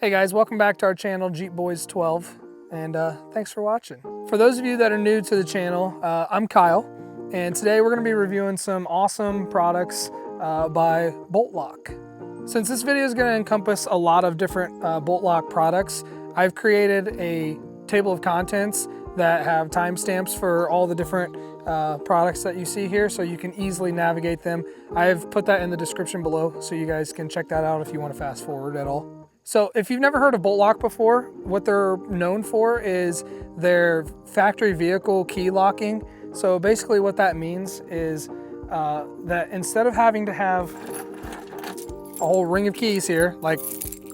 Hey guys, welcome back to our channel, Jeep Boys 12, and thanks for watching. For those of you that are new to the channel, I'm Kyle, and today we're going to be reviewing some awesome products by Padlock. Since this video is going to encompass a lot of different Padlock products, I've created a table of contents that have timestamps for all the different products that you see here, so you can easily navigate them. I've put that in the description below, so you guys can check that out if you want to fast forward at all. So if you've never heard of Padlock before, what they're known for is their factory vehicle key locking. So basically what that means is that instead of having to have a whole ring of keys here, like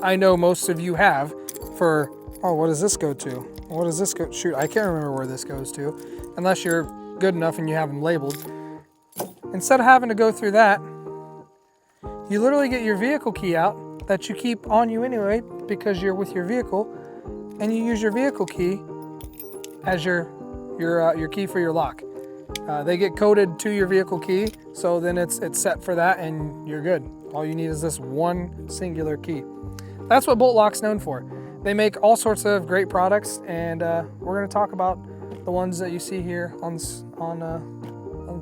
I know most of you have for, oh, what does this go to? What does this go? Shoot, I can't remember where this goes to, unless you're good enough and you have them labeled. Instead of having to go through that, you literally get your vehicle key out that you keep on you anyway because you're with your vehicle, and you use your vehicle key as your key for your lock. They get coded to your vehicle key, so then it's set for that and you're good. All you need is this one singular key. That's what Padlock's known for. They make all sorts of great products, and we're going to talk about the ones that you see here on the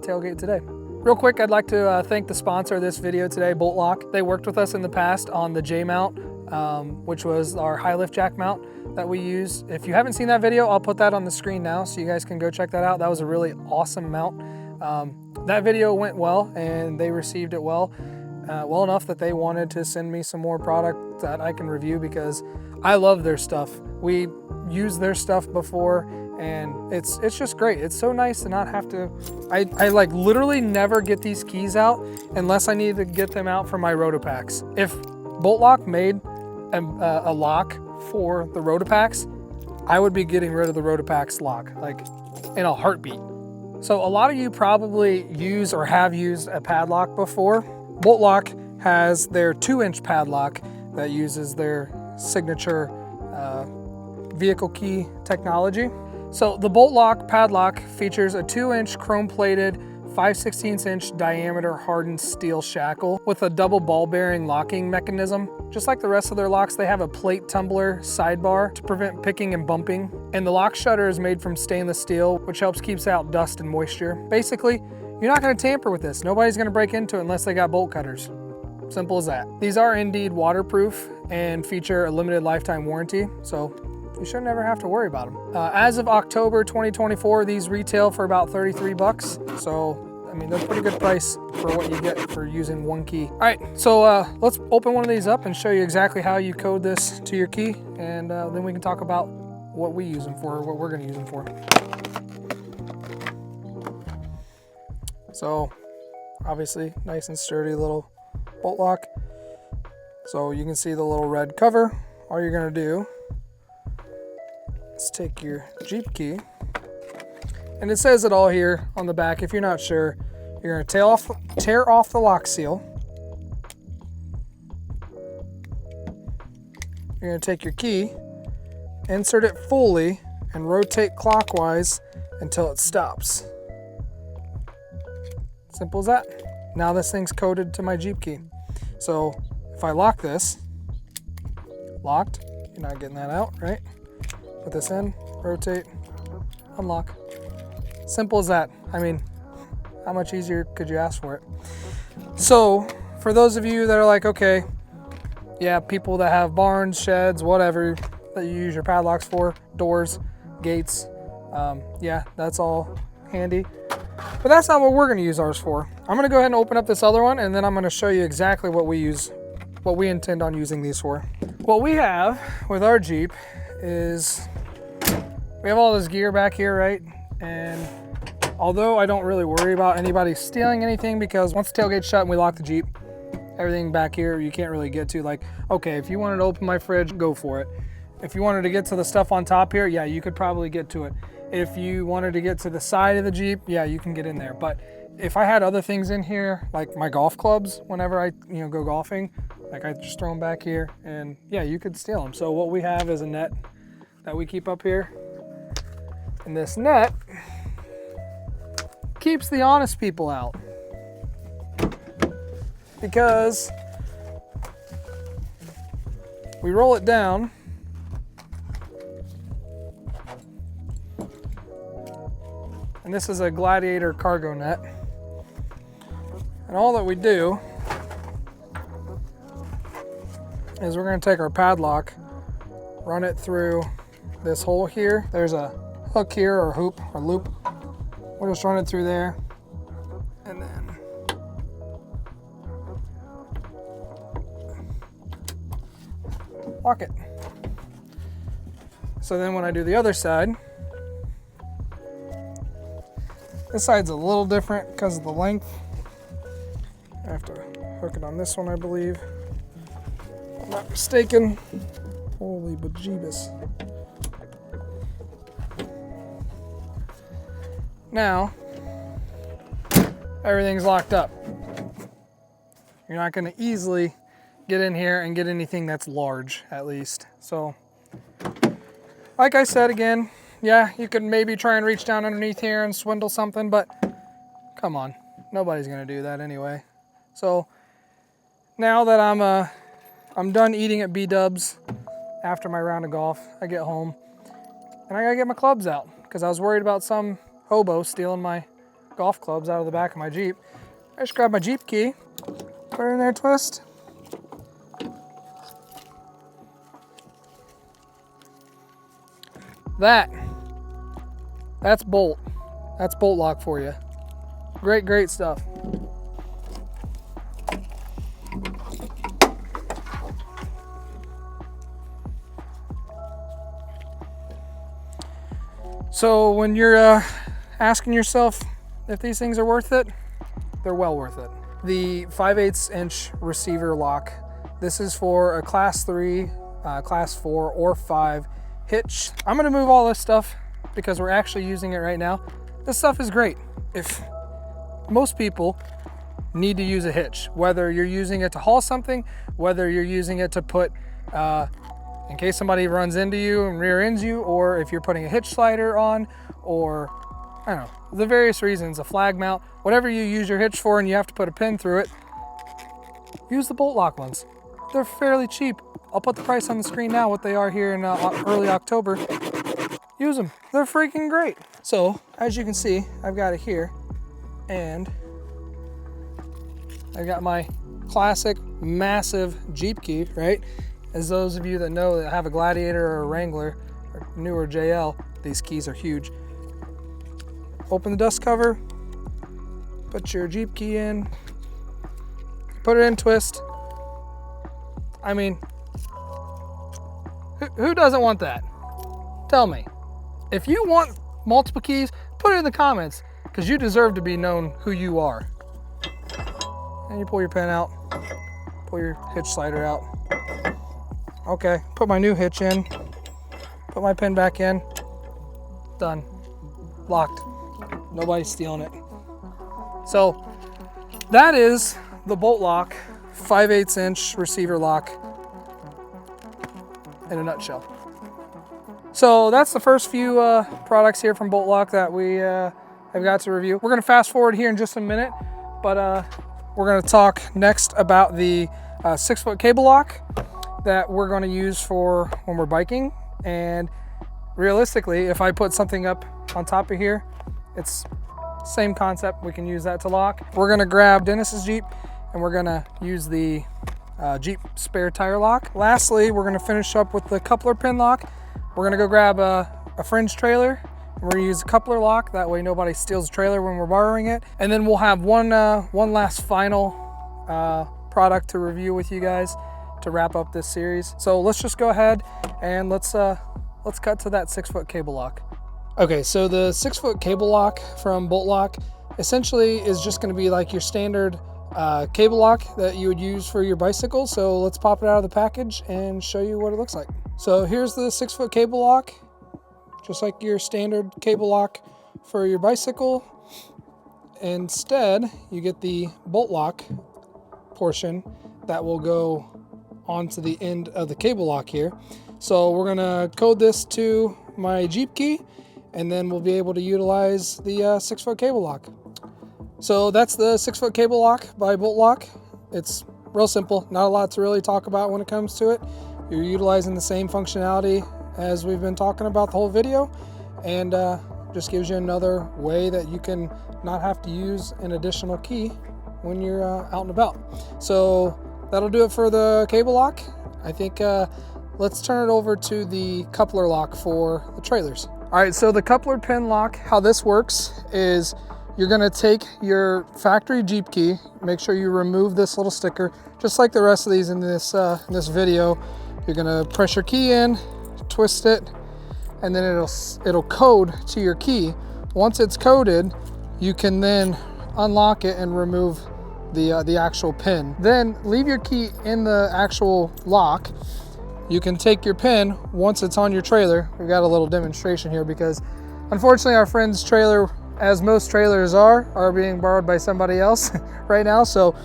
tailgate today. Real quick, I'd like to thank the sponsor of this video today, Padlock. They worked with us in the past on the J-mount, which was our high lift jack mount that we use. If you haven't seen that video, I'll put that on the screen now so you guys can go check that out. That was a really awesome mount. That video went well and they received it well enough that they wanted to send me some more product that I can review because I love their stuff. We used their stuff before, and it's just great. It's so nice to not have to, I like literally never get these keys out unless I need to get them out for my Rotopacks. If Padlock made a lock for the Rotopacks, I would be getting rid of the Rotopacks lock, like in a heartbeat. So a lot of you probably use or have used a padlock before. Padlock has their 2-inch padlock that uses their signature vehicle key technology. So the Padlock padlock features a 2-inch chrome-plated 5/16" diameter hardened steel shackle with a double ball bearing locking mechanism. Just like the rest of their locks, they have a plate tumbler sidebar to prevent picking and bumping. And the lock shutter is made from stainless steel, which helps keep out dust and moisture. Basically, you're not going to tamper with this. Nobody's going to break into it unless they got bolt cutters. Simple as that. These are indeed waterproof and feature a limited lifetime warranty, so you should never have to worry about them. As of October 2024, these retail for about 33 bucks. So, I mean, they're a pretty good price for what you get for using one key. All right, so let's open one of these up and show you exactly how you code this to your key, and then we can talk about what we use them for, or what we're gonna use them for. So, obviously, nice and sturdy little bolt lock. So you can see the little red cover. All you're gonna do is take your Jeep key, and it says it all here on the back. If you're not sure, you're gonna tear off the lock seal. You're gonna take your key, insert it fully, and rotate clockwise until it stops. Simple as that. Now this thing's coded to my Jeep key. So if I lock this, locked, you're not getting that out, right? Put this in, rotate, unlock. Simple as that. I mean, how much easier could you ask for it? So for those of you that are like, okay, yeah, people that have barns, sheds, whatever that you use your padlocks for, doors, gates, yeah, that's all handy. But that's not what we're going to use ours for. I'm going to go ahead and open up this other one, and then I'm going to show you exactly what we intend on using these for. What we have with our Jeep is we have all this gear back here, right? And although I don't really worry about anybody stealing anything, because once the tailgate's shut and we lock the Jeep, everything back here you can't really get to. Like, okay, if you wanted to open my fridge, go for it. If you wanted to get to the stuff on top here, yeah, you could probably get to it. If you wanted to get to the side of the Jeep, yeah, you can get in there. But if I had other things in here, like my golf clubs, whenever I go golfing, like I just throw them back here, and yeah, you could steal them. So what we have is a net that we keep up here. And this net keeps the honest people out. Because we roll it down. And this is a Gladiator cargo net. And all that we do is we're going to take our padlock, run it through this hole here. There's a hook here, or hoop, or loop. We'll just run it through there, and then lock it. So then when I do the other side, this side's a little different because of the length. I have to hook it on this one, I believe. If I'm not mistaken. Holy bejeebus. Now, everything's locked up. You're not going to easily get in here and get anything that's large, at least. So, like I said again, yeah, you could maybe try and reach down underneath here and swindle something, but come on, nobody's going to do that anyway. So, now that I'm done eating at B-dubs after my round of golf, I get home and I gotta get my clubs out because I was worried about some hobo stealing my golf clubs out of the back of my Jeep. I just grabbed my Jeep key, put it in there, twist. That's bolt. That's bolt lock for you. Great, great stuff. So when you're asking yourself if these things are worth it, they're well worth it. The 5/8 inch receiver lock. This is for a class 3, class 4, or 5 hitch. I'm gonna move all this stuff because we're actually using it right now. This stuff is great. If most people need to use a hitch, whether you're using it to haul something, whether you're using it to put, in case somebody runs into you and rear ends you, or if you're putting a hitch slider on, or I don't know, the various reasons, a flag mount, whatever you use your hitch for and you have to put a pin through it, use the bolt lock ones. They're fairly cheap. I'll put the price on the screen now, what they are here in early October. Use them, they're freaking great. So, as you can see, I've got it here, and I've got my classic, massive Jeep key, right? As those of you that know that have a Gladiator or a Wrangler, or newer JL, these keys are huge. Open the dust cover, put your Jeep key in, put it in, twist. I mean, who doesn't want that? Tell me. If you want multiple keys, put it in the comments, because you deserve to be known who you are. And you pull your pin out, pull your hitch slider out. Okay, put my new hitch in, put my pin back in, done, locked. Nobody's stealing it. So that is the bolt lock, 5/8 inch receiver lock in a nutshell. So that's the first few products here from Bolt Lock that we have got to review. We're gonna fast forward here in just a minute, but we're gonna talk next about the 6-foot cable lock that we're gonna use for when we're biking. And realistically, if I put something up on top of here, it's same concept. We can use that to lock. We're gonna grab Dennis's Jeep and we're gonna use the Jeep spare tire lock. Lastly, we're gonna finish up with the coupler pin lock. We're gonna go grab a fringe trailer. We're gonna use a coupler lock. That way nobody steals the trailer when we're borrowing it. And then we'll have one last final product to review with you guys to wrap up this series. So let's just go ahead and let's cut to that 6-foot cable lock. Okay, so the 6-foot cable lock from Bolt Lock essentially is just gonna be like your standard cable lock that you would use for your bicycle. So let's pop it out of the package and show you what it looks like. So here's the 6-foot cable lock, just like your standard cable lock for your bicycle. Instead, you get the bolt lock portion that will go onto the end of the cable lock here. So we're gonna code this to my Jeep key, and then we'll be able to utilize the 6-foot cable lock. So that's the 6-foot cable lock by Bolt Lock. It's real simple, not a lot to really talk about when it comes to it. you're utilizing the same functionality as we've been talking about the whole video, and just gives you another way that you can not have to use an additional key when you're out and about. So that'll do it for the cable lock. I think let's turn it over to the coupler lock for the trailers. All right, so the coupler pin lock, how this works is you're gonna take your factory Jeep key, make sure you remove this little sticker, just like the rest of these in this video. You're gonna press your key in, twist it, and then it'll code to your key. Once it's coded, you can then unlock it and remove the actual pin. Then leave your key in the actual lock. You can take your pin once it's on your trailer. We've got a little demonstration here because unfortunately our friend's trailer, as most trailers are being borrowed by somebody else right now. So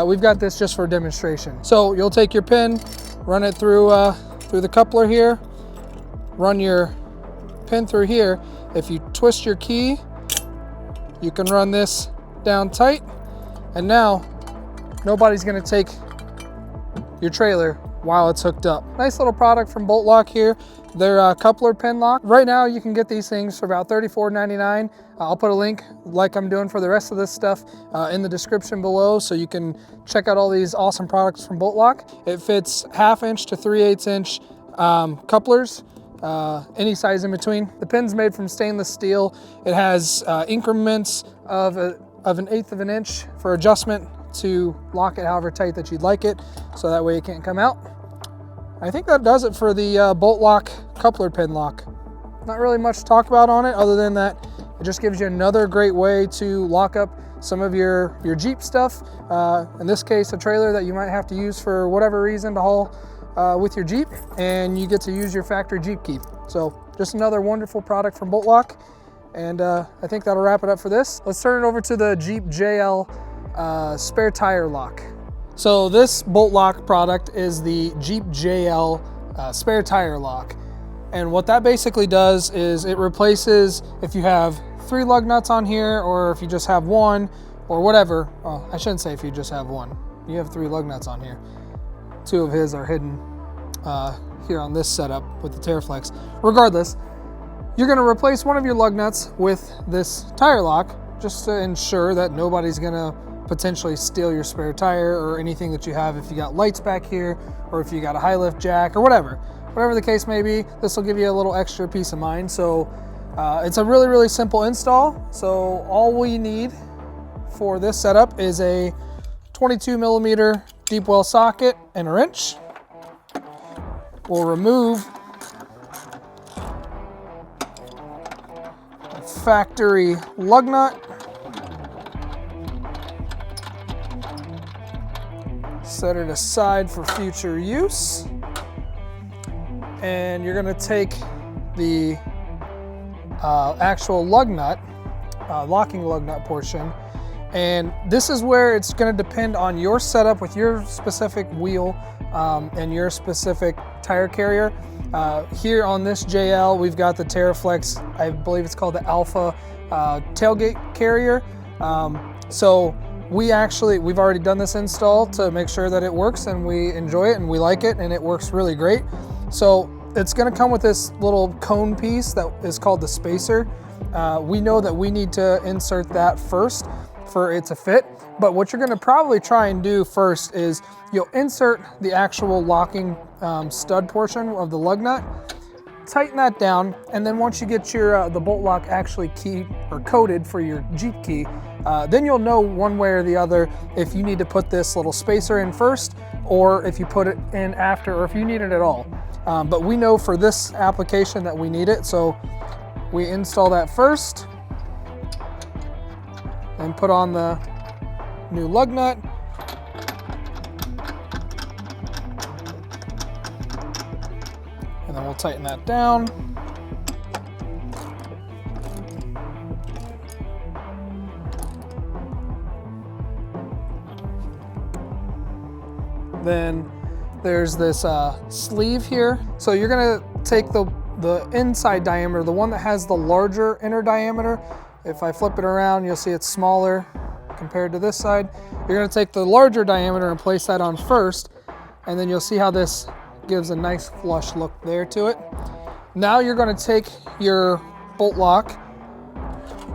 we've got this just for demonstration. So you'll take your pin, run it through the coupler here, run your pin through here. If you twist your key, you can run this down tight, and now nobody's gonna take your trailer while it's hooked up. Nice little product from Padlock here. They're coupler pin lock. Right now you can get these things for about $34.99. I'll put a link, like I'm doing for the rest of this stuff, in the description below, so you can check out all these awesome products from Padlock. It fits 1/2 inch to 3/8 inch couplers, any size in between. The pin's made from stainless steel. It has increments of 1/8 of an inch for adjustment to lock it however tight that you'd like it, so that way it can't come out. I think that does it for the Padlock coupler pin lock. Not really much to talk about on it other than that it just gives you another great way to lock up some of your Jeep stuff. In this case, a trailer that you might have to use for whatever reason to haul with your Jeep, and you get to use your factory Jeep key. So just another wonderful product from Padlock, and I think that'll wrap it up for this. Let's turn it over to the Jeep JL spare tire lock. So this Padlock product is the Jeep JL spare tire lock. And what that basically does is it replaces, if you have 3 lug nuts on here, or if you just have 1, or whatever. Oh, I shouldn't say if you just have 1. You have 3 lug nuts on here. 2 of his are hidden here on this setup with the TerraFlex. Regardless, you're gonna replace one of your lug nuts with this tire lock just to ensure that nobody's gonna potentially steal your spare tire or anything that you have if you got lights back here, or if you got a high lift jack or whatever. Whatever the case may be, this will give you a little extra peace of mind. So it's a really, really simple install. So all we need for this setup is a 22mm deep well socket and a wrench. We'll remove the factory lug nut. Set it aside for future use. And you're gonna take the actual lug nut, locking lug nut portion, and this is where it's gonna depend on your setup with your specific wheel and your specific tire carrier. Here on this JL, we've got the TerraFlex, I believe it's called the Alpha tailgate carrier. So we've already done this install to make sure that it works, and we enjoy it and we like it, and it works really great. So it's gonna come with this little cone piece that is called the spacer. We know that we need to insert that first for it to fit, but what you're gonna probably try and do first is you'll insert the actual locking stud portion of the lug nut, tighten that down, and then once you get your the bolt lock actually keyed or coded for your Jeep key, then you'll know one way or the other if you need to put this little spacer in first, or if you put it in after, or if you need it at all. But we know for this application that we need it, so we install that first, and put on the new lug nut. And then we'll tighten that down. Then there's this sleeve here. So you're gonna take the inside diameter, the one that has the larger inner diameter. If I flip it around, you'll see it's smaller compared to this side. You're gonna take the larger diameter and place that on first, and then you'll see how this gives a nice flush look there to it. Now you're going to take your bolt lock,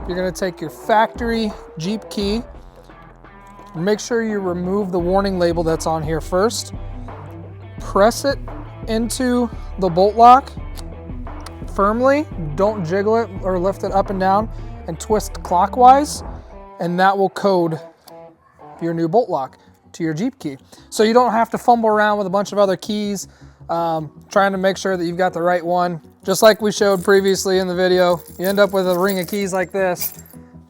you're going to take your factory Jeep key, make sure you remove the warning label that's on here first, press it into the bolt lock firmly, don't jiggle it or lift it up and down, and twist clockwise, and that will code your new bolt lock to your Jeep key. So you don't have to fumble around with a bunch of other keys, trying to make sure that you've got the right one. Just like we showed previously in the video, you end up with a ring of keys like this,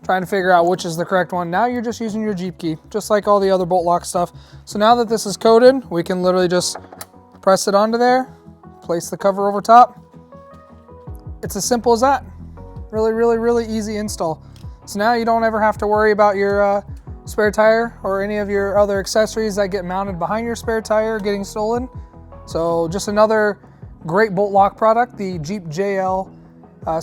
trying to figure out which is the correct one. Now you're just using your Jeep key, just like all the other bolt lock stuff. So now that this is coded, we can literally just press it onto there, place the cover over top. It's as simple as that. Really, really, really easy install. So now you don't ever have to worry about your spare tire or any of your other accessories that get mounted behind your spare tire getting stolen. So just another great bolt lock product, the Jeep JL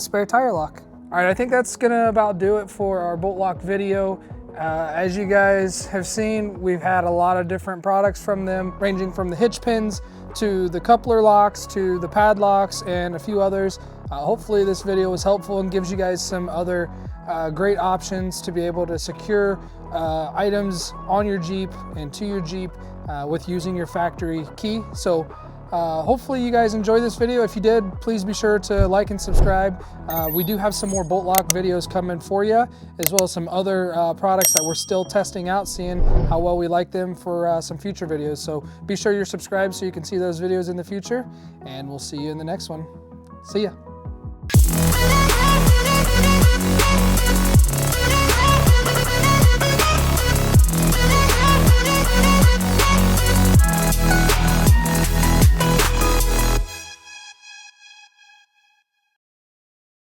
spare tire lock. All right, I think that's gonna about do it for our bolt lock video. As you guys have seen, we've had a lot of different products from them, ranging from the hitch pins to the coupler locks to the padlocks and a few others. Hopefully this video was helpful and gives you guys some other great options to be able to secure items on your Jeep and to your Jeep with using your factory key. So hopefully you guys enjoyed this video. If you did, please be sure to like and subscribe. We do have some more bolt lock videos coming for you, as well as some other products that we're still testing out, seeing how well we like them for some future videos. So be sure you're subscribed so you can see those videos in the future, and we'll see you in the next one. See ya.